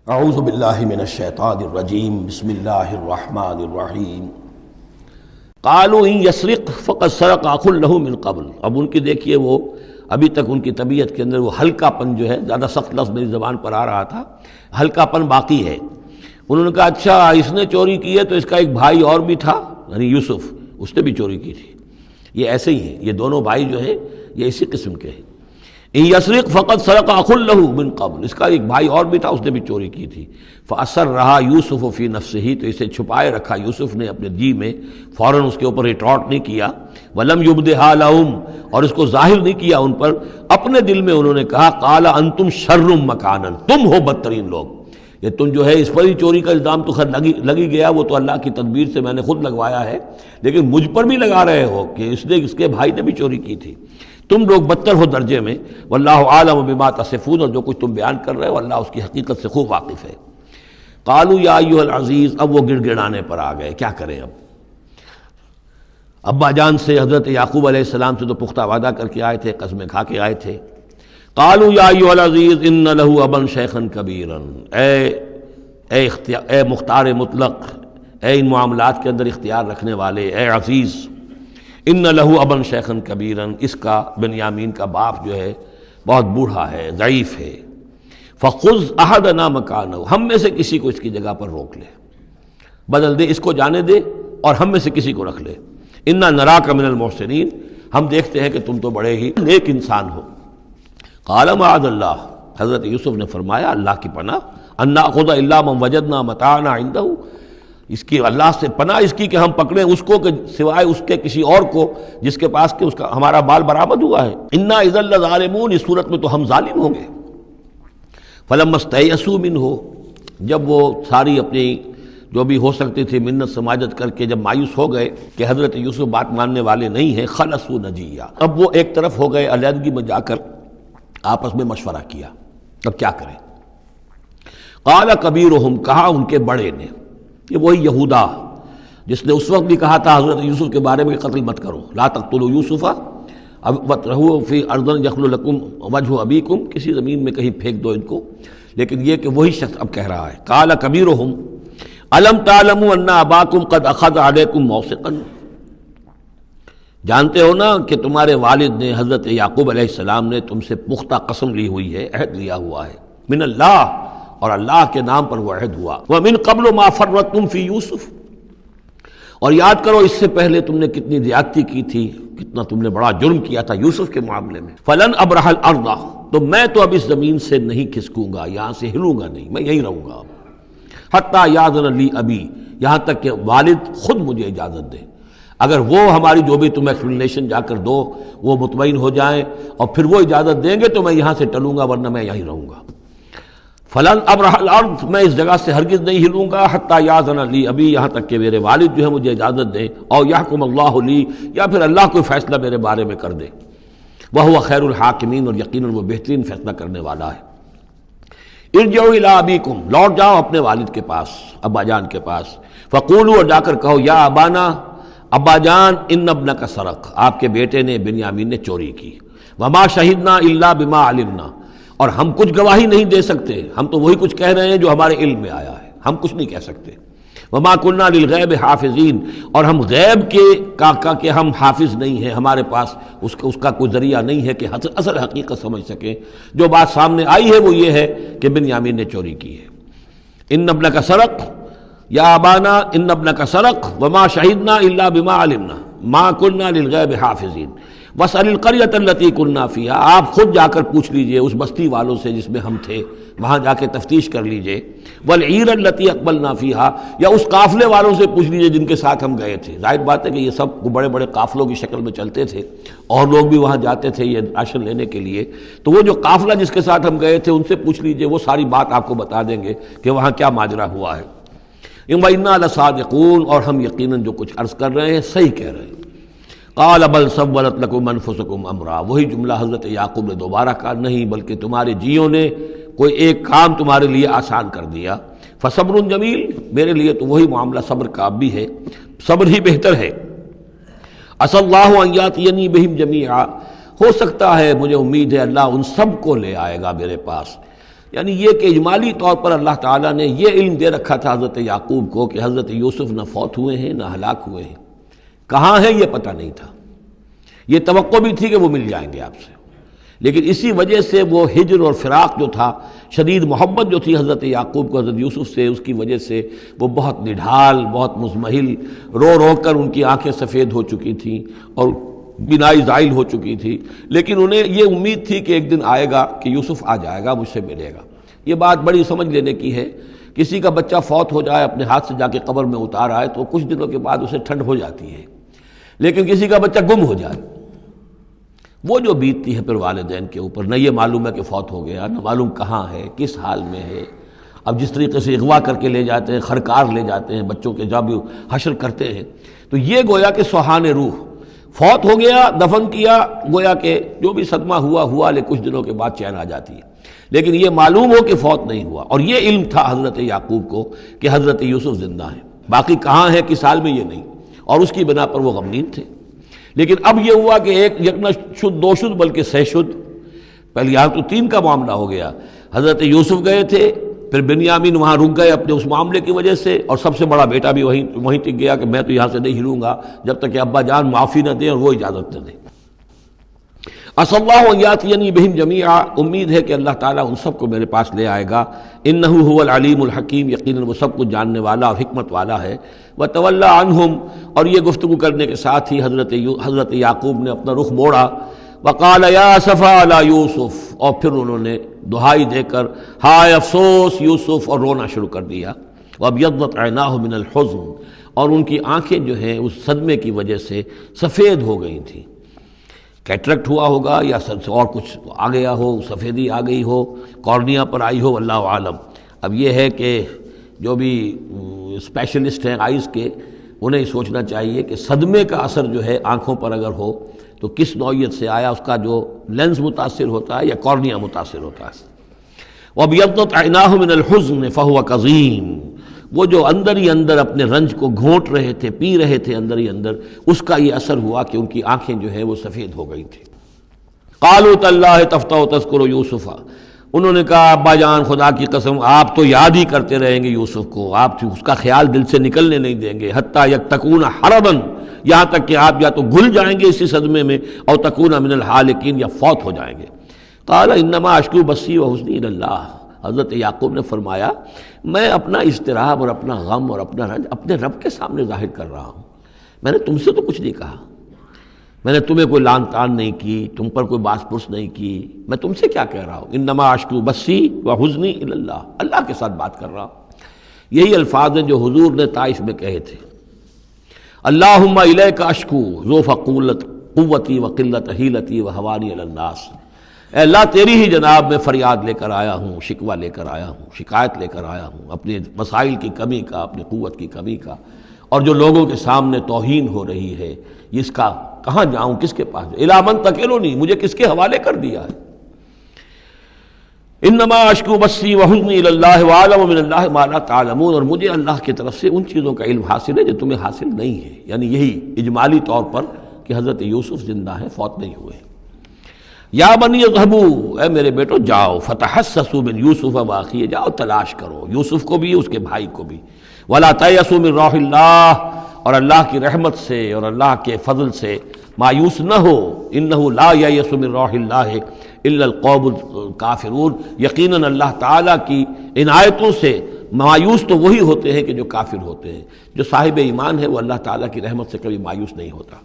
اعوذ باللہ من الشیطان الرجیم بسم اللہ الرحمن الرحیم قالوا ان یسرق فقد سرق اخ له من قبل۔ اب ان کی دیکھیے وہ ابھی تک ان کی طبیعت کے اندر وہ ہلکا پن جو ہے، زیادہ سخت لفظ میری زبان پر آ رہا تھا، ہلکا پن باقی ہے۔ انہوں نے کہا اچھا اس نے چوری کی ہے تو اس کا ایک بھائی اور بھی تھا، یعنی یوسف، اس نے بھی چوری کی تھی۔ یہ ایسے ہی ہے، یہ دونوں بھائی جو ہیں یہ اسی قسم کے ہیں۔ ان یسرق فقد سرق اخ له من قبل، اس کا ایک بھائی اور بھی تھا، اس نے بھی چوری کی تھی۔ فاسرھا یوسف فی نفسہ، تو اسے چھپائے رکھا یوسف نے اپنے جی میں، فوراً اس کے اوپر ریٹارٹ نہیں کیا۔ ولم یبدھا لہم، اور اس کو ظاہر نہیں کیا ان پر، اپنے دل میں انہوں نے کہا قال انتم شر مکانا، تم ہو بدترین لوگ۔ یہ تم جو ہے اس پر ہی چوری کا الزام تو خیر لگی گیا، وہ تو اللہ کی تدبیر سے میں نے خود لگوایا ہے، لیکن مجھ پر بھی لگا رہے ہو کہ اس کے بھائی نے بھی چوری کی تھی۔ تم لوگ بدتر ہو درجے میں۔ واللہ عالم بما تصفون، اور جو کچھ تم بیان کر رہے ہو اللہ اس کی حقیقت سے خوب واقف ہے۔ قالوا یا ایھا العزیز، اب وہ گڑ گڑانے پر آ گئے، کیا کریں اب؟ ابا جان سے، حضرت یعقوب علیہ السلام سے تو پختہ وعدہ کر کے آئے تھے، قسمیں کھا کے آئے تھے۔ قالوا یا ایھا العزیز ان له ابا شیخا کبیرا، اے مختار مطلق، اے ان معاملات کے اندر اختیار رکھنے والے، اے عزیز، ان له ابا شیخا کبیرا، اس کا بنیامین کا باپ جو ہے بہت بوڑھا ہے، ضعیف ہے۔ فخذ احدنا مکانہ، ہم میں سے کسی کو اس کی جگہ پر روک لے، بدل دے، اس کو جانے دے اور ہم میں سے کسی کو رکھ لے۔ انا نراک من المحسنین، ہم دیکھتے ہیں کہ تم تو بڑے ہی نیک انسان ہو۔ قال معاذ اللہ، حضرت یوسف نے فرمایا اللہ کی پناہ، ان ناخذ الا من وجدنا متاعنا عنده، اس کی اللہ سے پناہ اس کی کہ ہم پکڑیں اس کو کہ سوائے اس کے کسی اور کو جس کے پاس کہ اس کا ہمارا بال برآمد ہوا ہے۔ انا اذا لظالمون، اس صورت میں تو ہم ظالم ہوں گے۔ فلما استيئسوا منه، جب وہ ساری اپنی جو بھی ہو سکتی تھی منت سماجت کر کے جب مایوس ہو گئے کہ حضرت یوسف بات ماننے والے نہیں ہیں، خلصوا نجیہ، اب وہ ایک طرف ہو گئے، علیحدگی میں جا کر آپس میں مشورہ کیا، اب کیا کریں؟ قال کبیرہم، کہا ان کے بڑے نے، یہ وہی یہودا جس نے اس وقت بھی کہا تھا حضرت یوسف کے بارے میں کہ قتل مت کرو، لا تقتلوا یوسف وَاطْرَحُوهُ فِي أَرْضٍ يَخْلُ لَكُمْ وَجْهُ أَبِيكُمْ، کسی زمین میں کہیں پھینک دو ان کو۔ لیکن یہ کہ وہی شخص اب کہہ رہا ہے قال کبیرہم أَلَمْ تَعْلَمُوا أَنَّ أَبَاكُمْ قَدْ أَخَذَ عَلَيْكُمْ مَوْثِقًا، جانتے ہو نا کہ تمہارے والد نے، حضرت یعقوب علیہ السلام نے تم سے پختہ قسم لی ہوئی ہے، عہد لیا ہوا ہے، من اللہ، اور اللہ کے نام پر وہ عہد ہوا، وَمِن قَبْلُ مَا فَرَّطْتُمْ فِي يُوسُف، اور یاد کرو اس سے پہلے تم نے کتنی زیادتی کی تھی، کتنا تم نے بڑا جرم کیا تھا یوسف کے معاملے میں۔ فَلَنْ أَبْرَحَ الْأَرْضَ، تو میں تو اب اس زمین سے نہیں کھسکوں گا، یہاں سے ہلوں گا نہیں، میں یہیں رہوں گا حتیٰ یأذن لی ابی، یہاں تک کہ والد خود مجھے اجازت دے۔ اگر وہ ہماری جو بھی تم ایکسپلینیشن جا کر دو وہ مطمئن ہو جائیں اور پھر وہ اجازت دیں گے تو میں یہاں سے ٹلوں گا، ورنہ میں یہیں رہوں گا۔ فلن ابرح الارض، میں اس جگہ سے ہرگز نہیں ہلوں گا، حتیٰ یاذن لی ابی، یہاں تک کہ میرے والد جو ہے مجھے اجازت دیں، اور یحکم اللہ لی، یا پھر اللہ کوئی فیصلہ میرے بارے میں کر دے۔ وہو خیر الحاکمین، اور یقیناً وہ بہترین فیصلہ کرنے والا ہے۔ ارجعوا الی ابیکم، لوٹ جاؤ اپنے والد کے پاس، ابا جان کے پاس۔ فقولوا، اور جا کر کہو، یا ابانا، ابا جان، ان ابنک سرق، آپ کے بیٹے نے بنیامین نے چوری کی۔ وما شہدنا الا بما علمنا، اور ہم کچھ گواہی نہیں دے سکتے، ہم تو وہی کچھ کہہ رہے ہیں جو ہمارے علم میں آیا ہے، ہم کچھ نہیں کہہ سکتے۔ وما كنا للغیب حافظین، اور ہم غیب کے ہم حافظ نہیں ہیں، ہمارے پاس اس کا کوئی ذریعہ نہیں ہے کہ اصل حقیقت سمجھ سکیں۔ جو بات سامنے آئی ہے وہ یہ ہے کہ بنیامین نے چوری کی ہے۔ ان ابنک سرق یا ابانا ان ابنک سرق وما شہدنا الا بما علمنا ما كنا للغیب حافظین واسأل القریۃ التی کنا فیہا، آپ خود جا کر پوچھ لیجئے اس بستی والوں سے جس میں ہم تھے، وہاں جا کے تفتیش کر لیجئے۔ والعیر التی اقبلنا فیہا، یا اس قافلے والوں سے پوچھ لیجئے جن کے ساتھ ہم گئے تھے۔ ظاہر بات ہے کہ یہ سب بڑے بڑے قافلوں کی شکل میں چلتے تھے اور لوگ بھی وہاں جاتے تھے یہ راشن لینے کے لیے، تو وہ جو قافلہ جس کے ساتھ ہم گئے تھے ان سے پوچھ لیجئے، وہ ساری بات آپ کو بتا دیں گے کہ وہاں کیا ماجرا ہوا ہے۔ وَإِنَّا لَصَادِقُونَ، اور ہم یقیناً جو کچھ عرض کر رہے ہیں صحیح کہہ رہے ہیں۔ قال بل سولت لكم انفسكم امرا، وہی جملہ حضرت یعقوب نے دوبارہ کہا، نہیں بلکہ تمہارے جیوں نے کوئی ایک کام تمہارے لیے آسان کر دیا۔ فصبر جمیل، میرے لیے تو وہی معاملہ صبر کا بھی ہے، صبر ہی بہتر ہے۔ عسى اللہ ان یاتینی بہم جمیعا، ہو سکتا ہے، مجھے امید ہے اللہ ان سب کو لے آئے گا میرے پاس۔ یعنی یہ کہ اجمالی طور پر اللہ تعالیٰ نے یہ علم دے رکھا تھا حضرت یعقوب کو کہ حضرت یوسف نہ فوت ہوئے ہیں نہ ہلاک ہوئے ہیں، کہاں ہیں یہ پتہ نہیں تھا، یہ توقع بھی تھی کہ وہ مل جائیں گے آپ سے، لیکن اسی وجہ سے وہ ہجر اور فراق جو تھا، شدید محبت جو تھی حضرت یعقوب کو حضرت یوسف سے، اس کی وجہ سے وہ بہت نڈھال، بہت مزمحل، رو رو کر ان کی آنکھیں سفید ہو چکی تھیں اور بینائی زائل ہو چکی تھی، لیکن انہیں یہ امید تھی کہ ایک دن آئے گا کہ یوسف آ جائے گا، مجھ سے ملے گا۔ یہ بات بڑی سمجھ لینے کی ہے، کسی کا بچہ فوت ہو جائے، اپنے ہاتھ سے جا کے قبر میں اتار آئے تو کچھ دنوں کے بعد اسے ٹھنڈ ہو جاتی ہے، لیکن کسی کا بچہ گم ہو جائے، وہ جو بیتتی ہے پھر والدین کے اوپر، نہ یہ معلوم ہے کہ فوت ہو گیا، نہ معلوم کہاں ہے، کس حال میں ہے۔ اب جس طریقے سے اغوا کر کے لے جاتے ہیں، خرکار لے جاتے ہیں بچوں کے، جب حشر کرتے ہیں، تو یہ گویا کہ سوہان روح، فوت ہو گیا، دفن کیا، گویا کہ جو بھی صدمہ ہوا لیکن کچھ دنوں کے بعد چین آ جاتی ہے، لیکن یہ معلوم ہو کہ فوت نہیں ہوا، اور یہ علم تھا حضرت یعقوب کو کہ حضرت یوسف زندہ ہیں، باقی کہاں ہے کس حال میں یہ نہیں، اور اس کی بنا پر وہ غمگین تھے۔ لیکن اب یہ ہوا کہ ایک یک نہ شد دو شد بلکہ سہ شد، پہلے یہاں تو 3 کا معاملہ ہو گیا، حضرت یوسف گئے تھے، پھر بنیامین وہاں رک گئے اپنے اس معاملے کی وجہ سے، اور سب سے بڑا بیٹا بھی وہیں ٹک گیا کہ میں تو یہاں سے نہیں ہلوں گا جب تک کہ ابا جان معافی نہ دیں اور وہ اجازت نہ دیں۔ عسى اللہ ان یاتینی بہم جمیعا، امید ہے کہ اللہ تعالیٰ ان سب کو میرے پاس لے آئے گا، انہ هو العلیم الحکیم، یقیناً وہ سب کچھ جاننے والا اور حکمت والا ہے۔ وتولی عنہم، اور یہ گفتگو کرنے کے ساتھ ہی حضرت یعقوب نے اپنا رخ موڑا، وقال یا اسفا علی یوسف، اور پھر انہوں نے دہائی دے کر ہائے افسوس یوسف، اور رونا شروع کر دیا۔ وابیضت عیناہ من الحزن، اور ان کی آنکھیں جو ہیں اس صدمے کی وجہ سے سفید ہو گئی تھیں، کیٹریکٹ ہوا ہوگا یا اور کچھ آ گیا ہو، سفیدی آ گئی ہو، کارنیا پر آئی ہو، اللہ عالم۔ اب یہ ہے کہ جو بھی اسپیشلسٹ ہیں آئز کے، انہیں سوچنا چاہیے کہ صدمے کا اثر جو ہے آنکھوں پر اگر ہو تو کس نوعیت سے آیا، اس کا جو لینز متاثر ہوتا ہے یا کارنیا متاثر ہوتا ہے۔ وَابْيَضَّتْ عَيْنَاهُ مِنَ الْحُزْنِ فَهُوَ كَظِيمٌ، وہ جو اندر ہی اندر اپنے رنج کو گھونٹ رہے تھے، پی رہے تھے اندر ہی اندر، اس کا یہ اثر ہوا کہ ان کی آنکھیں جو ہے وہ سفید ہو گئی تھیں۔ قَالُوا تَاللَّهِ تَفْتَحُ تَذْكُرُ يُوسُفَ، انہوں نے کہا ابا جان خدا کی قسم آپ تو یاد ہی کرتے رہیں گے یوسف کو، آپ اس کا خیال دل سے نکلنے نہیں دیں گے، حتیٰ یکتکون حربا، یہاں تک کہ آپ یا تو گھل جائیں گے اسی صدمے میں، اور تکون من الحالکین، یا فوت ہو جائیں گے۔ قال انما اشکو بثی وحزنی الی اللہ، حضرت یعقوب نے فرمایا میں اپنا اضطراب اور اپنا غم اور اپنا رنج اپنے رب کے سامنے ظاہر کر رہا ہوں، میں نے تم سے تو کچھ نہیں کہا، میں نے تمہیں کوئی لان تان نہیں کی، تم پر کوئی باس پرس نہیں کی، میں تم سے کیا کہہ رہا ہوں، انما اشکو بثی وحزنی الی اللہ، اللہ کے ساتھ بات کر رہا ہوں۔ یہی الفاظ ہیں جو حضور نے طائف میں کہے تھے، اللہم الیک اشکو ضعف قوتی وقلت حیلتی وہوانی علی الناس، اے اللہ تیری ہی جناب میں فریاد لے کر آیا ہوں، شکوہ لے کر آیا ہوں، شکایت لے کر آیا ہوں اپنے مسائل کی کمی کا، اپنی قوت کی کمی کا، اور جو لوگوں کے سامنے توہین ہو رہی ہے اس کا کہاں جاؤں، کس کے پاس الی من تکلنی، مجھے کس کے حوالے کر دیا ہے۔ انما اشکو بثی وحزنی الی اللہ واعلم من اللہ ما لا تعلمون، اور مجھے اللہ کی طرف سے ان چیزوں کا علم حاصل ہے جو تمہیں حاصل نہیں ہے، یعنی یہی اجمالی طور پر کہ حضرت یوسف زندہ ہیں، فوت نہیں ہوئے۔ یا بنی اذهبوا، اے میرے بیٹو جاؤ، فتحسسوا من یوسف واخیہ، جاؤ تلاش کرو یوسف کو بھی اس کے بھائی کو بھی، ولا تیأسوا من روح اللہ، اور اللہ کی رحمت سے اور اللہ کے فضل سے مایوس نہ ہو، انہ لا ییأس من روح اللہ الا القوم الکافرون، یقیناً اللہ تعالیٰ کی عنایتوں سے مایوس تو وہی ہوتے ہیں کہ جو کافر ہوتے ہیں، جو صاحب ایمان ہے وہ اللہ تعالیٰ کی رحمت سے کبھی مایوس نہیں ہوتا۔